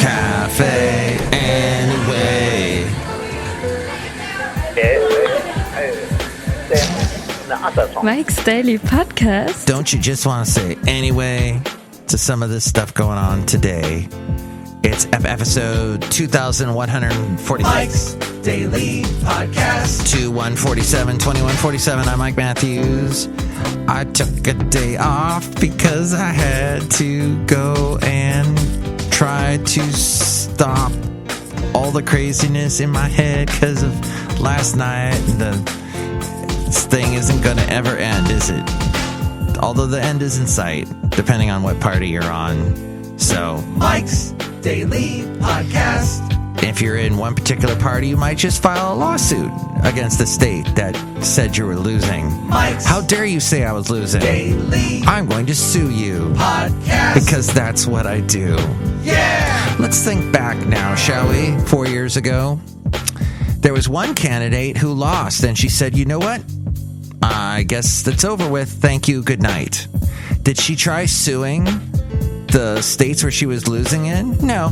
cafe anyway. Mike's Daily Podcast. Don't you just want to say anyway to some of this stuff going on today? It's episode 2146. Mike's Daily Podcast. 2147. I'm Mike Matthews. I took a day off because I had to go and try to stop all the craziness in my head because of last night. This thing isn't going to ever end, is it? Although the end is in sight, depending on what party you're on. So, Mike's Daily Podcast. If you're in one particular party, you might just file a lawsuit against the state that said you were losing. Mike's How dare you say I was losing? Daily I'm going to sue you. Podcast. Because that's what I do. Yeah! Let's think back now, shall we? 4 years ago, there was one candidate who lost, and she said, you know what? I guess that's over with. Thank you. Good night. Did she try suing the states where she was losing in? No.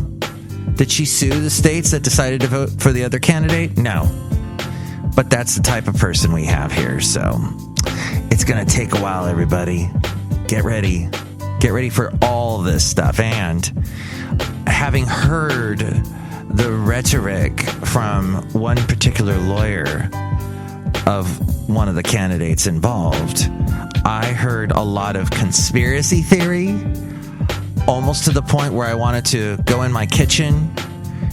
Did she sue the states that decided to vote for the other candidate? No. But that's the type of person we have here, so it's going to take a while, everybody. Get ready. Get ready for all this stuff. And having heard the rhetoric from one particular lawyer of one of the candidates involved, I heard a lot of conspiracy theory, almost to the point where I wanted to go in my kitchen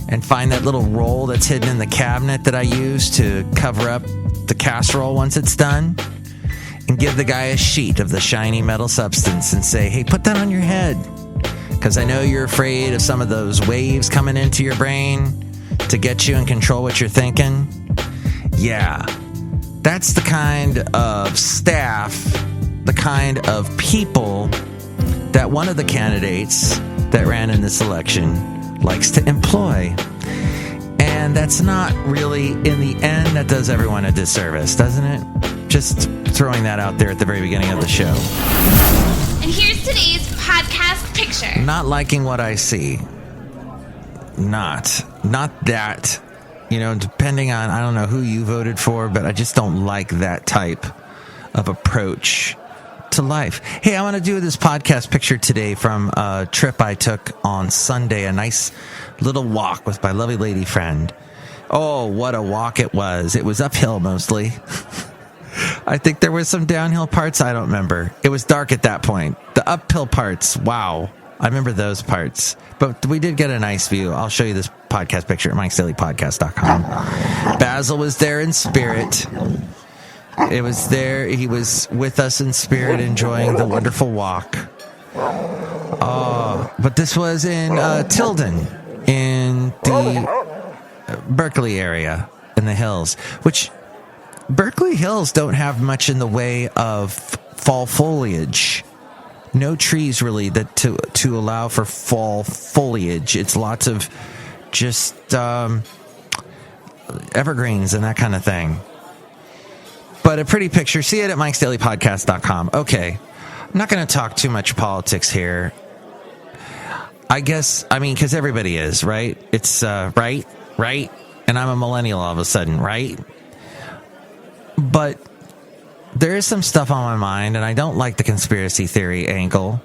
and find that little roll that's hidden in the cabinet that I use to cover up the casserole once it's done, and give the guy a sheet of the shiny metal substance and say, hey, put that on your head, because I know you're afraid of some of those waves coming into your brain to get you and control what you're thinking. Yeah, that's the kind of staff, the kind of people that one of the candidates that ran in this election likes to employ. And that's not really, in the end, that does everyone a disservice, doesn't it? Just throwing that out there at the very beginning of the show. And here's today's podcast picture. Not liking what I see. Not that. You know, depending on, I don't know who you voted for, but I just don't like that type of approach to life. Hey, I want to do this podcast picture today from a trip I took on Sunday, a nice little walk with my lovely lady friend. Oh, what a walk it was. It was uphill mostly. I think there were some downhill parts. I don't remember. It was dark at that point. The uphill parts, wow. I remember those parts. But we did get a nice view. I'll show you this podcast picture at MikesDailyPodcast.com. Basil was there in spirit. It was there. He was with us in spirit, enjoying the wonderful walk. But this was in Tilden, in the Berkeley area, in the hills, which Berkeley Hills don't have much in the way of fall foliage. No trees really that to allow for fall foliage. It's lots of just evergreens and that kind of thing. But a pretty picture. See it at MikesDailyPodcast.com. Okay. I'm not going to talk too much politics here. I guess, because everybody is, right? It's, right? And I'm a millennial all of a sudden, right? But there is some stuff on my mind, and I don't like the conspiracy theory angle.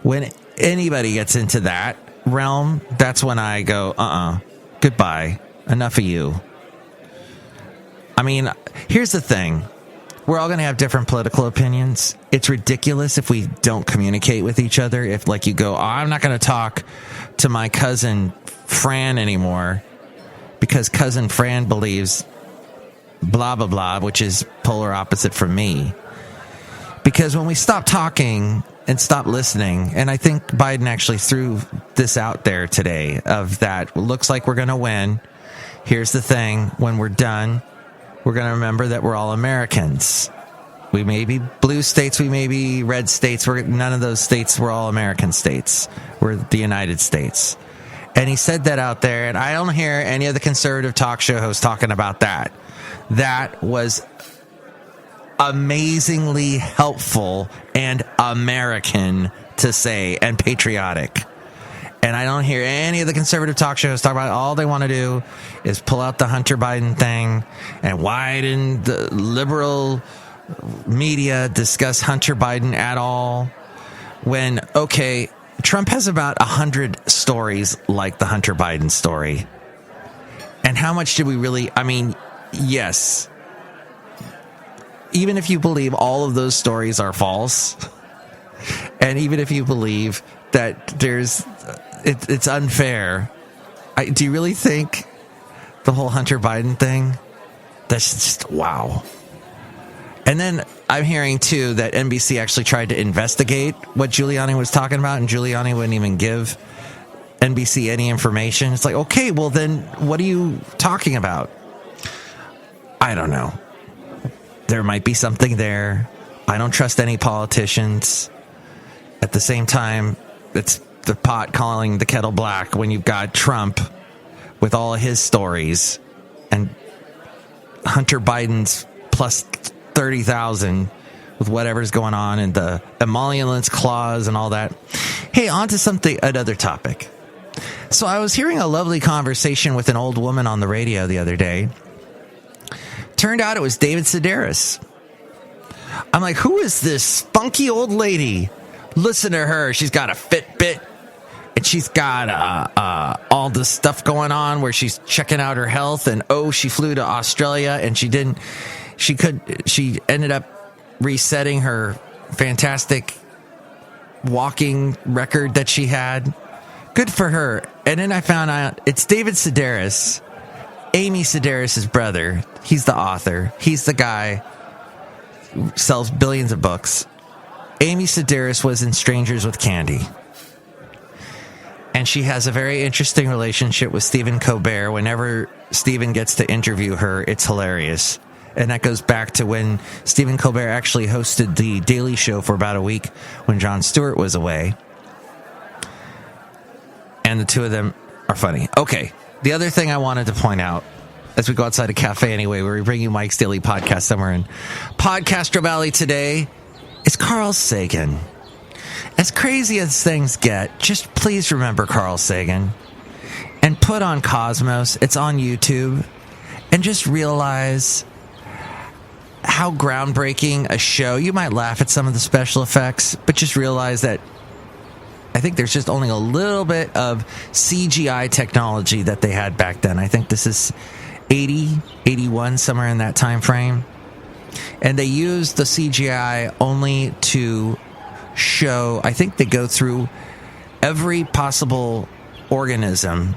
When anybody gets into that realm, that's when I go, goodbye. Enough of you. Here's the thing. We're all going to have different political opinions. It's ridiculous if we don't communicate with each other. If, like, you go, I'm not going to talk to my cousin Fran anymore because cousin Fran believes blah, blah, blah, which is polar opposite from me. Because when we stop talking and stop listening, and I think Biden actually threw this out there today of that, looks like we're going to win. Here's the thing. When we're done, we're going to remember that we're all Americans. We may be blue states, we may be red states. None of those states, we're all American states. We're the United States. And he said that out there, and I don't hear any of the conservative talk show hosts talking about that. That was amazingly helpful and American to say, and patriotic. And I don't hear any of the conservative talk shows talk about it. All they want to do is pull out the Hunter Biden thing. And why didn't the liberal media discuss Hunter Biden at all? When, okay, Trump has about 100 stories like the Hunter Biden story. And how much do we really, I mean, yes. Even if you believe all of those stories are false, and even if you believe that it's unfair, do you really think the whole Hunter Biden thing, that's just, wow. And then I'm hearing, too, that NBC actually tried to investigate what Giuliani was talking about, and Giuliani wouldn't even give NBC any information. It's like, okay, well, then what are you talking about? I don't know. There might be something there. I don't trust any politicians. At the same time, it's the pot calling the kettle black when you've got Trump with all of his stories and Hunter Biden's plus 30,000 with whatever's going on and the emoluments clause and all that. Hey, on to another topic. So I was hearing a lovely conversation with an old woman on the radio the other day. Turned out it was David Sedaris. I'm like, who is this funky old lady? Listen to her. She's got a Fitbit. And she's got all this stuff going on where she's checking out her health. And, she flew to Australia and she ended up resetting her fantastic walking record that she had. Good for her. And then I found out it's David Sedaris, Amy Sedaris' brother. He's the author. He's the guy who sells billions of books. Amy Sedaris was in Strangers with Candy. And she has a very interesting relationship with Stephen Colbert. Whenever Stephen gets to interview her, it's hilarious. And that goes back to when Stephen Colbert actually hosted The Daily Show for about a week when Jon Stewart was away. And the two of them are funny. Okay, the other thing I wanted to point out as we go outside a cafe anyway, where we bring you Mike's Daily Podcast somewhere in Podcastro Valley today, is Carl Sagan. As crazy as things get, just please remember Carl Sagan and put on Cosmos. It's on YouTube. And just realize how groundbreaking a show. You might laugh at some of the special effects, but just realize that I think there's just only a little bit of CGI technology that they had back then. I think this is 80, 81, somewhere in that time frame. And they used the CGI only to show, I think they go through every possible organism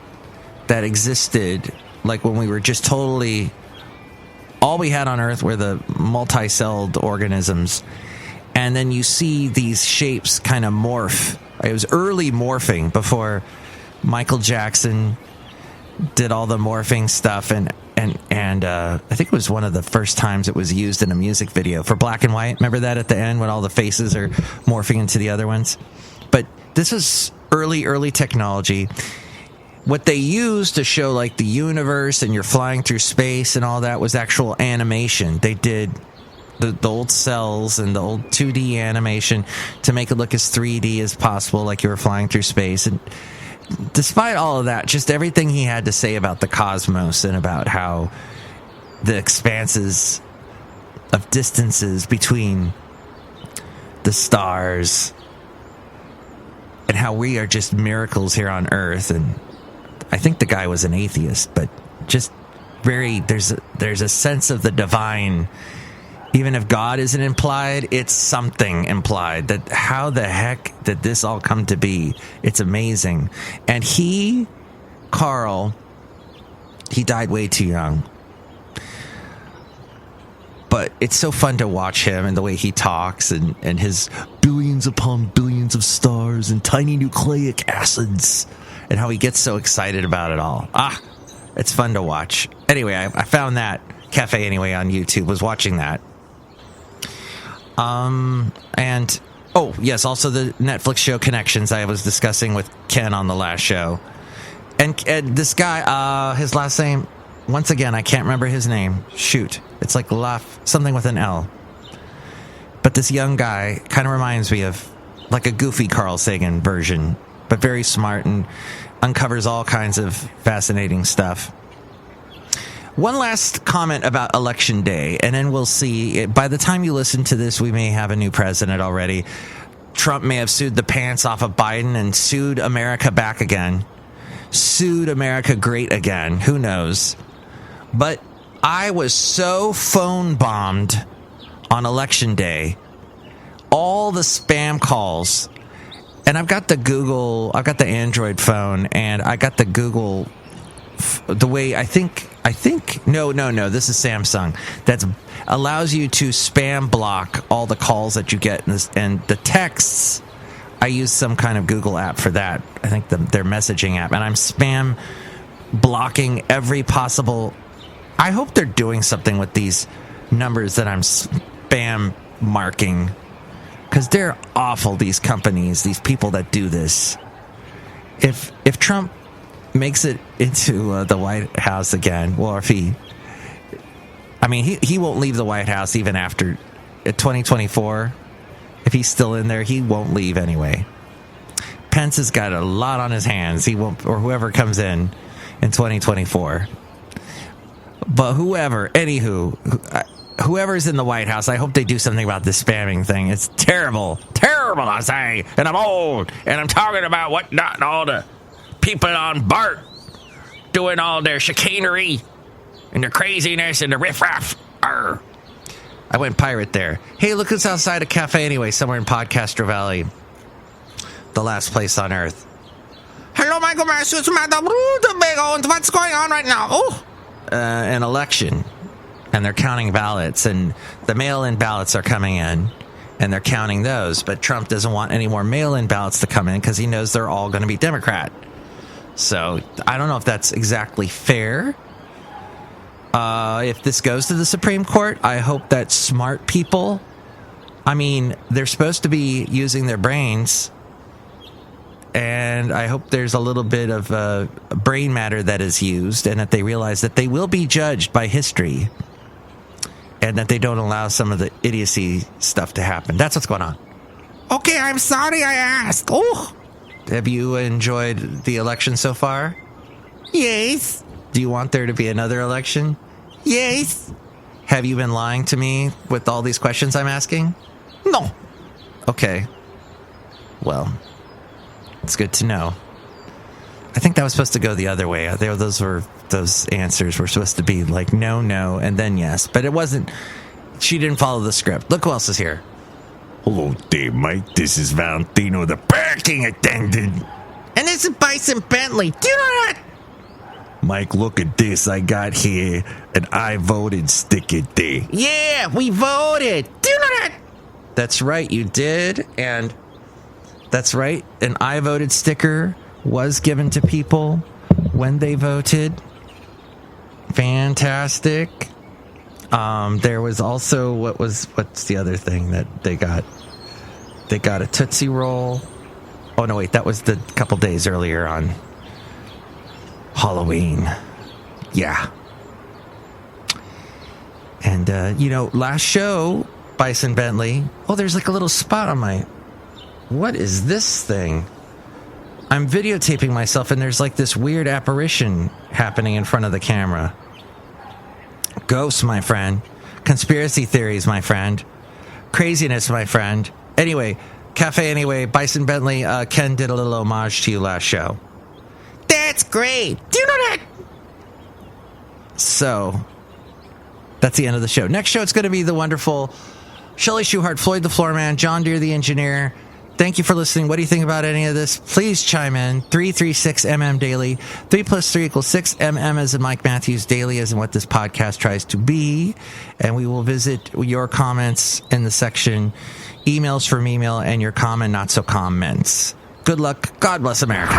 that existed, like when we were just totally, all we had on Earth were the multi-celled organisms. And then you see these shapes kind of morph. It was early morphing before Michael Jackson did all the morphing stuff, and I think it was one of the first times it was used in a music video for black and white. Remember that at the end when all the faces are morphing into the other ones? But this was early technology. What they used to show like the universe and you're flying through space and all that was actual animation. They did the old cells and the old 2D animation to make it look as 3D as possible, like you were flying through space. And despite all of that, just everything he had to say about the cosmos and about how the expanses of distances between the stars and how we are just miracles here on Earth. And I think the guy was an atheist, but just there's a sense of the divine. Even if God isn't implied, it's something implied. That how the heck did this all come to be? It's amazing. And Carl, he died way too young. But it's so fun to watch him and the way he talks and his billions upon billions of stars and tiny nucleic acids and how he gets so excited about it all. It's fun to watch. Anyway, I found that cafe anyway on YouTube, was watching that. And yes, also the Netflix show Connections I was discussing with Ken on the last show. And this guy, his last name, once again, I can't remember his name. Shoot. It's like something with an L. But this young guy kind of reminds me of like a goofy Carl Sagan version. but very smart and uncovers all kinds of fascinating stuff. One last comment about Election Day, and then we'll see. By the time you listen to this, we may have a new president already. Trump may have sued the pants off of Biden and sued America back again. Sued America great again. Who knows? But I was so phone bombed on Election Day. All the spam calls. And I've got the Android phone, and I got the Google, the way I think, no, this is Samsung. That allows you to spam block all the calls that you get, and the texts. I use some kind of Google app for that. I think their messaging app, and I'm spam blocking every possible. I hope they're doing something with these numbers that I'm spam marking, because they're awful, these companies, these people that do this. If Trump makes it into the White House again, or if he won't leave the White House even after 2024. If he's still in there, he won't leave anyway. Pence has got a lot on his hands. He won't, or whoever comes in 2024. But whoever's in the White House, I hope they do something about this spamming thing. It's terrible, I say. And I'm old, and I'm talking about whatnot, and all the people on BART doing all their chicanery and their craziness and the riffraff. Arr. I went pirate there. Hey, look who's outside a cafe anyway, somewhere in Podcaster Valley. The last place on earth. Hello, Michael Masters, Madame Rootabega, and what's going on right now? Oh, an election. And they're counting ballots, and the mail-in ballots are coming in, and they're counting those. But Trump doesn't want any more mail-in ballots to come in because he knows they're all going to be Democrat. So I don't know if that's exactly fair. If this goes to the Supreme Court, I hope that smart people, they're supposed to be using their brains, and I hope there's a little bit of brain matter that is used, and that they realize that they will be judged by history, and that they don't allow some of the idiocy stuff to happen. That's what's going on. Okay, I'm sorry I asked. Oh, have you enjoyed the election so far? Yes. Do you want there to be another election? Yes. Have you been lying to me with all these questions I'm asking? No. Okay. Well, it's good to know. I think that was supposed to go the other way. Those answers were supposed to be like no, and then yes. But it wasn't. She didn't follow the script. Look who else is here. Hello there, Mike. This is Valentino, the parking attendant. And this is Bison Bentley. Do you know that? Mike, look at this. I got here an I voted sticker there. Yeah, we voted. Do you know that? That's right, you did. And that's right, an I voted sticker was given to people when they voted. Fantastic. There was also, what's the other thing that they got? They got a Tootsie Roll. Oh, no, wait, that was the couple days earlier on Halloween. Yeah. And, last show, Bison Bentley. Oh, there's like a little spot on my... What is this thing? I'm videotaping myself, and there's like this weird apparition happening in front of the camera. Ghosts, my friend. Conspiracy theories, my friend. Craziness, my friend. Anyway, Cafe Anyway, Bison Bentley, Ken did a little homage to you last show. That's great. Do you know that? So, that's the end of the show. Next show, it's going to be the wonderful Chely Shoehart, Floyd the Floorman, John Deere the Engineer. Thank you for listening. What do you think about any of this? Please chime in. 336MM Daily. 3 plus 3 equals 6. MM as in Mike Matthews. Daily as in what this podcast tries to be. And we will visit your comments in the section emails from email and your common not so comments. Good luck. God bless America.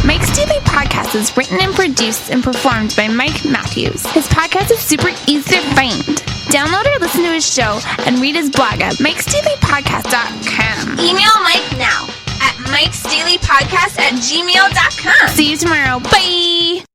Mike's Daily Podcast is written and produced and performed by Mike Matthews. His podcast is super easy to find. Download or listen to his show and read his blog at MikesDailyPodcast.com. Email Mike now at MikesDailyPodcast@gmail.com. See you tomorrow. Bye.